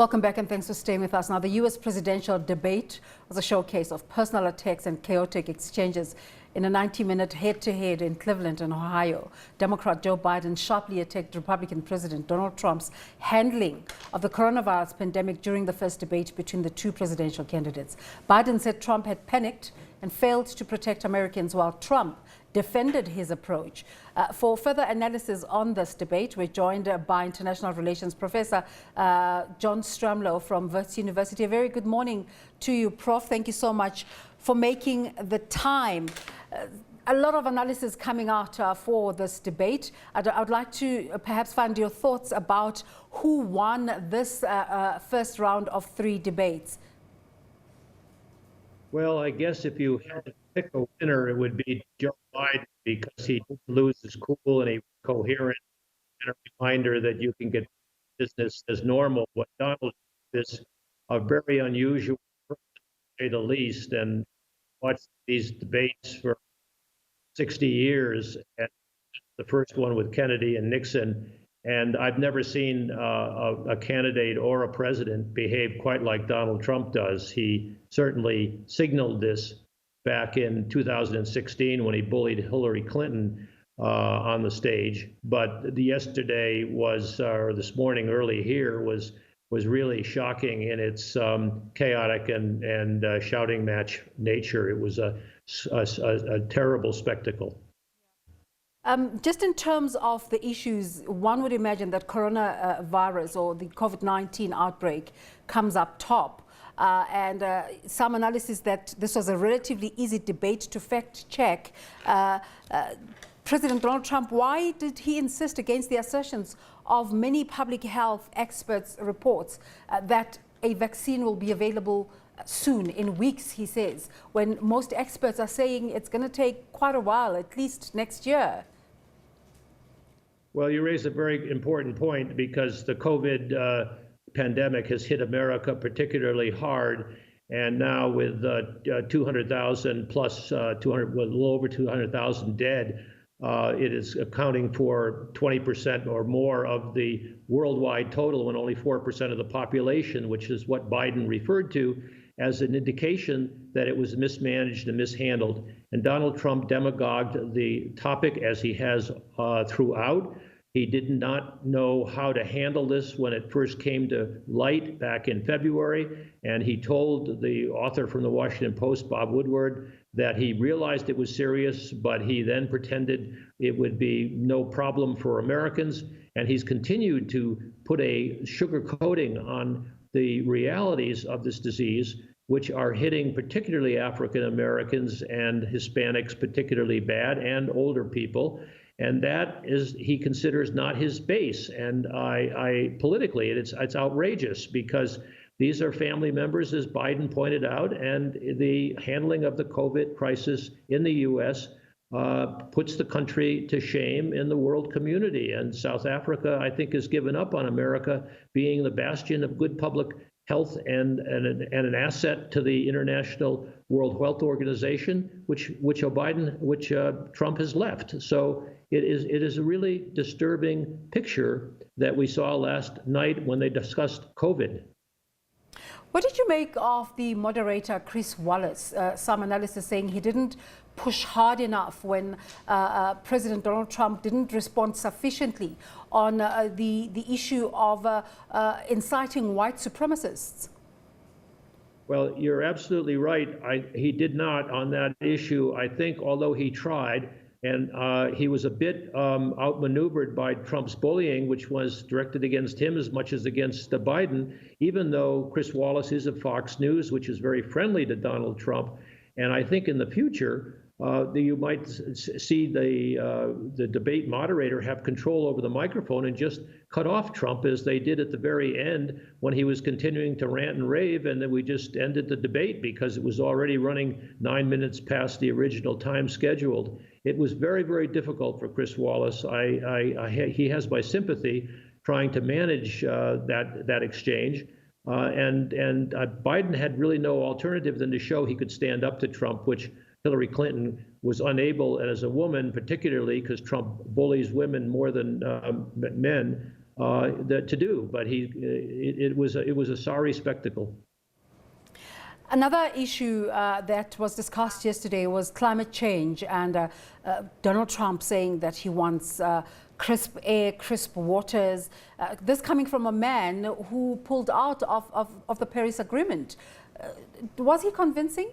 Welcome back and thanks for staying with us. Now, the U.S. presidential debate was a showcase of personal attacks and chaotic exchanges. In a 90-minute head-to-head in Cleveland and Ohio, Democrat Joe Biden sharply attacked Republican President Donald Trump's handling of the coronavirus pandemic during the first debate between the two presidential candidates. Biden said Trump had panicked and failed to protect Americans, while Trump defended his approach. For further analysis on this debate, we're joined by international relations professor John Stremlau from Wits University. A very good morning to you, Prof. Thank you so much for making the time. A lot of analysis coming out for this debate. I'd like to perhaps find your thoughts about who won this first round of 3 debates. Well, I guess if you had to pick a winner, it would be Joe Biden, because he didn't lose his cool and he was coherent, and a reminder that you can get business as normal. What Donald is a very unusual person, to say the least, and watched these debates for 60 years, and the first one with Kennedy and Nixon. And I've never seen a candidate or a president behave quite like Donald Trump does. He certainly signaled this back in 2016 when he bullied Hillary Clinton on the stage. But yesterday was, or this morning early here, was really shocking in its chaotic and shouting match nature. It was a terrible spectacle. Just in terms of the issues, one would imagine that coronavirus or the COVID-19 outbreak comes up top. And some analysis that this was a relatively easy debate to fact check. President Donald Trump, why did he insist against the assertions of many public health experts' reports that a vaccine will be available soon, in weeks, he says, when most experts are saying it's going to take quite a while, at least next year? Well, you raise a very important point, because the COVID pandemic has hit America particularly hard. And now with 200,000 plus 200, well, a little over 200,000 dead, it is accounting for 20% or more of the worldwide total, when only 4% of the population, which is what Biden referred to as an indication that it was mismanaged and mishandled. And Donald Trump demagogued the topic, as he has throughout. He did not know how to handle this when it first came to light back in February. And he told the author from the Washington Post, Bob Woodward, that he realized it was serious, but he then pretended it would be no problem for Americans. And he's continued to put a sugar coating on the realities of this disease, which are hitting particularly African Americans and Hispanics particularly bad, and older people. And that is, he considers, not his base. And politically, it's outrageous, because these are family members, as Biden pointed out, and the handling of the COVID crisis in the U.S. Puts the country to shame in the world community. And South Africa, I think, has given up on America being the bastion of good public health and an asset to the International World Health Organization, which Trump has left. So it is a really disturbing picture that we saw last night when they discussed COVID. What did you make of the moderator, Chris Wallace? Some analysis saying he didn't push hard enough when President Donald Trump didn't respond sufficiently on the issue of inciting white supremacists. Well, you're absolutely right. He did not on that issue. I think, although he tried, and he was a bit outmaneuvered by Trump's bullying, which was directed against him as much as against Biden, even though Chris Wallace is of Fox News, which is very friendly to Donald Trump. And I think in the future, you might see the debate moderator have control over the microphone and just cut off Trump, as they did at the very end when he was continuing to rant and rave, and then we just ended the debate because it was already running 9 minutes past the original time scheduled. It was very, very difficult for Chris Wallace. He has my sympathy trying to manage that exchange. And Biden had really no alternative than to show he could stand up to Trump, which Hillary Clinton was unable, and as a woman particularly, because Trump bullies women more than men, to do. But it was a sorry spectacle. Another issue that was discussed yesterday was climate change, and Donald Trump saying that he wants crisp air, crisp waters. This coming from a man who pulled out of the Paris Agreement. Was he convincing?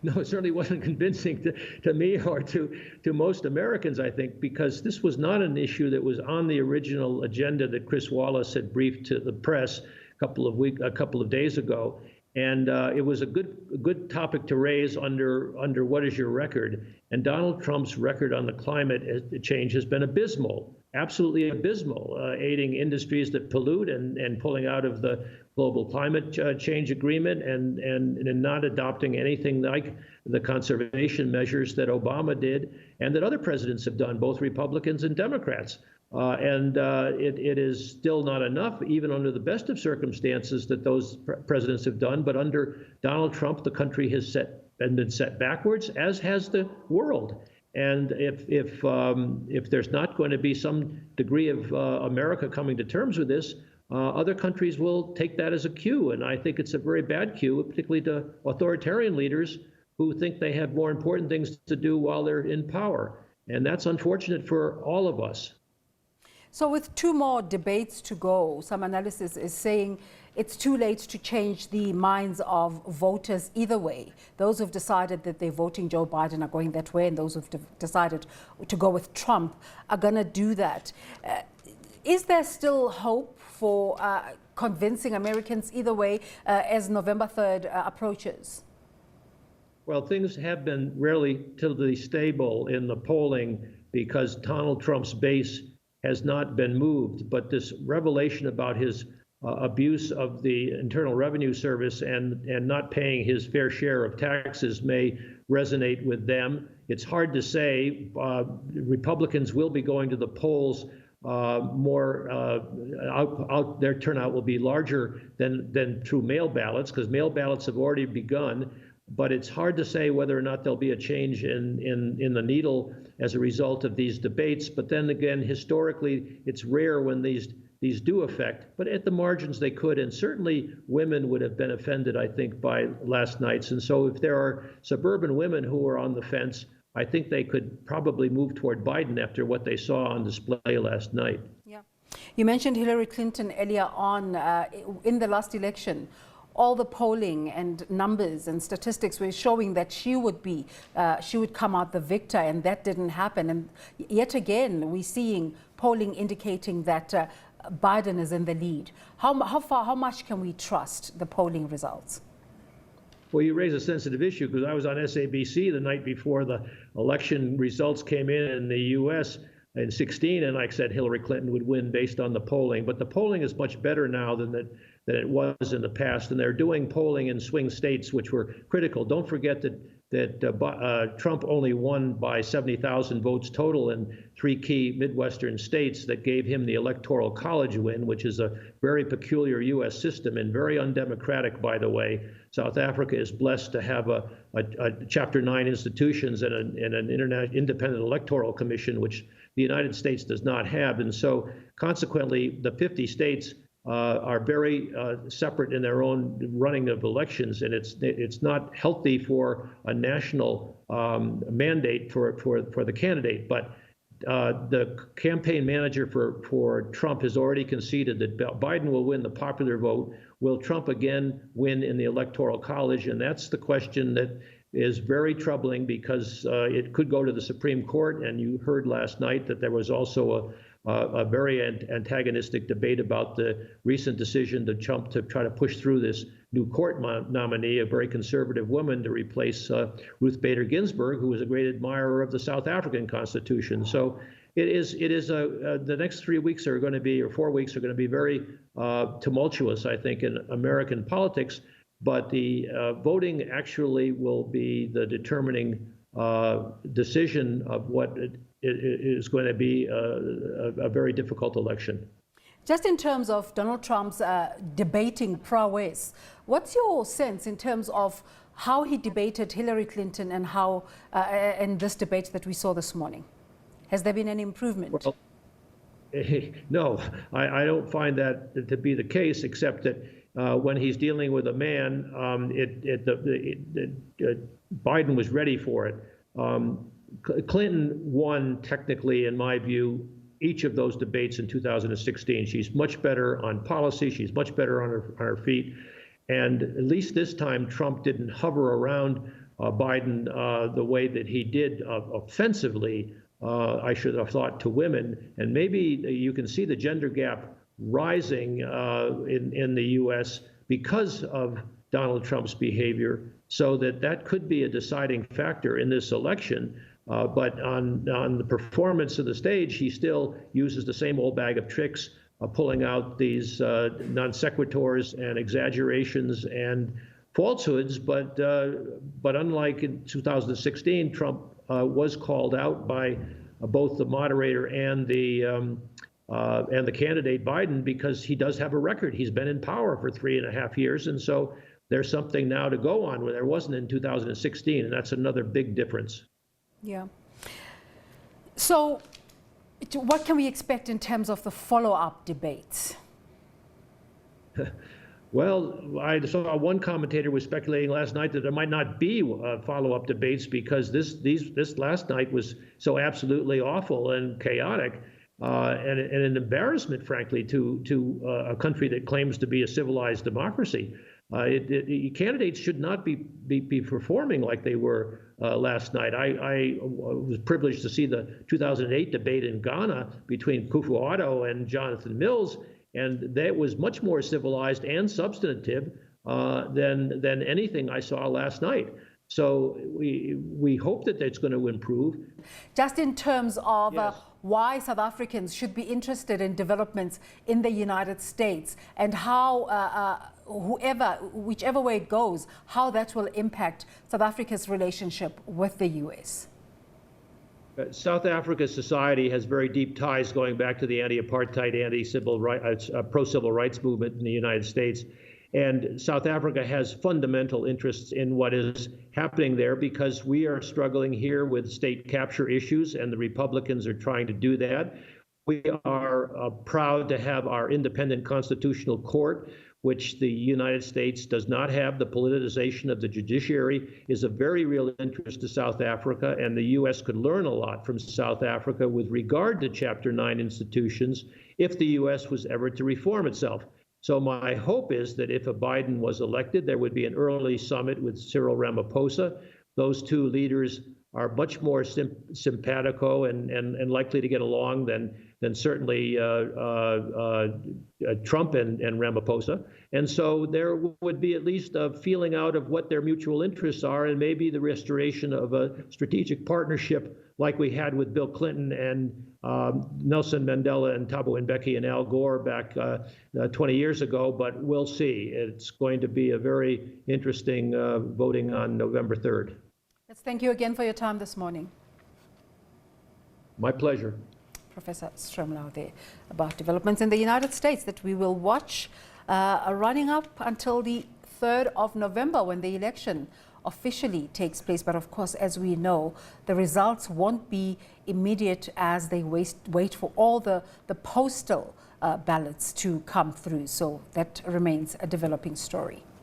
No, it certainly wasn't convincing to me or to most Americans, I think, because this was not an issue that was on the original agenda that Chris Wallace had briefed to the press a couple of days ago. And it was a good topic to raise under what is your record. And Donald Trump's record on the climate change has been abysmal, absolutely abysmal, aiding industries that pollute and pulling out of the global climate change agreement and not adopting anything like the conservation measures that Obama did and that other presidents have done, both Republicans and Democrats. It is still not enough, even under the best of circumstances, that those presidents have done. But under Donald Trump, the country has been set backwards, as has the world. And if there's not going to be some degree of America coming to terms with this, other countries will take that as a cue. And I think it's a very bad cue, particularly to authoritarian leaders who think they have more important things to do while they're in power. And that's unfortunate for all of us. So with 2 more debates to go, some analysis is saying it's too late to change the minds of voters either way. Those who've decided that they're voting Joe Biden are going that way, and those who've decided to go with Trump are going to do that. Is there still hope for convincing Americans either way as November 3rd approaches? Well, things have been relatively stable in the polling because Donald Trump's base has not been moved, but this revelation about his abuse of the Internal Revenue Service and not paying his fair share of taxes may resonate with them. It's hard to say. Republicans will be going to the polls more. Their turnout will be larger than through mail ballots, because mail ballots have already begun. But it's hard to say whether or not there'll be a change in the needle as a result of these debates. But then again, historically, it's rare when these do affect. But at the margins, they could. And certainly women would have been offended, I think, by last night's. And so if there are suburban women who are on the fence, I think they could probably move toward Biden after what they saw on display last night. Yeah. You mentioned Hillary Clinton earlier on in the last election. All the polling and numbers and statistics were showing that she would come out the victor, and that didn't happen. And yet again, we're seeing polling indicating that Biden is in the lead. How much can we trust the polling results? Well, you raise a sensitive issue, because I was on SABC the night before the election results came in the U.S. in 2016, and I said Hillary Clinton would win based on the polling. But the polling is much better now than it was in the past, and they're doing polling in swing states, which were critical. Don't forget that Trump only won by 70,000 votes total in 3 key Midwestern states that gave him the Electoral College win, which is a very peculiar U.S. system and very undemocratic, by the way. South Africa is blessed to have a Chapter 9 institutions and an independent electoral commission, which the United States does not have. And so consequently, the 50 states are very separate in their own running of elections, and it's not healthy for a national mandate for the candidate. But the campaign manager for Trump has already conceded that Biden will win the popular vote. Will Trump again win in the Electoral College? And that's the question that is very troubling, because it could go to the Supreme Court. And you heard last night that there was also a very antagonistic debate about the recent decision to Trump to try to push through this new court nominee, a very conservative woman, to replace Ruth Bader Ginsburg, who was a great admirer of the South African Constitution. So the next 3 weeks are going to be, or 4 weeks are going to be very tumultuous, I think, in American politics. But the voting actually will be the determining decision of what it is going to be a very difficult election. Just in terms of Donald Trump's debating prowess, what's your sense in terms of how he debated Hillary Clinton and how in this debate that we saw this morning? Has there been any improvement? No, I don't find that to be the case, except that when he's dealing with a man, Biden was ready for it. Clinton won, technically, in my view, each of those debates in 2016. She's much better on policy. She's much better on her feet. And at least this time, Trump didn't hover around Biden the way that he did offensively, I should have thought, to women. And maybe you can see the gender gap rising in the U.S. because of Donald Trump's behavior, so that could be a deciding factor in this election. But on the performance of the stage, he still uses the same old bag of tricks, pulling out these non sequiturs and exaggerations and falsehoods. But unlike in 2016, Trump was called out by both the moderator and the candidate Biden, because he does have a record. He's been in power for 3.5 years, and so there's something now to go on where there wasn't in 2016, and that's another big difference. Yeah. So what can we expect in terms of the follow-up debates? Well, I saw one commentator was speculating last night that there might not be follow-up debates because this last night was so absolutely awful and chaotic, and an embarrassment, frankly, to a country that claims to be a civilized democracy. Candidates should not be performing like they were last night. I was privileged to see the 2008 debate in Ghana between Kufuor and Jonathan Mills, and that was much more civilized and substantive than anything I saw last night. So we hope that that's going to improve. Just in terms of Yes. Why South Africans should be interested in developments in the United States, and how whichever way it goes, how that will impact South Africa's relationship with the U.S. South Africa's society has very deep ties going back to the anti-apartheid, pro-civil rights movement in the United States. And South Africa has fundamental interests in what is happening there, because we are struggling here with state capture issues, and the Republicans are trying to do that. We are proud to have our independent constitutional court, which the United States does not have. The politicization of the judiciary is a very real interest to South Africa, and the U.S. could learn a lot from South Africa with regard to Chapter 9 institutions if the U.S. was ever to reform itself. So my hope is that if a Biden was elected, there would be an early summit with Cyril Ramaphosa. Those two leaders are much more simpatico and likely to get along than certainly Trump and Ramaphosa. And so there would be at least a feeling out of what their mutual interests are, and maybe the restoration of a strategic partnership like we had with Bill Clinton and Nelson Mandela and Thabo Mbeki and Al Gore back 20 years ago. But we'll see. It's going to be a very interesting voting on November 3rd. Let's thank you again for your time this morning. My pleasure. Professor Stremlau there about developments in the United States that we will watch running up until the 3rd of November, when the election officially takes place. But of course, as we know, the results won't be immediate, as they wait for all the postal ballots to come through. So that remains a developing story.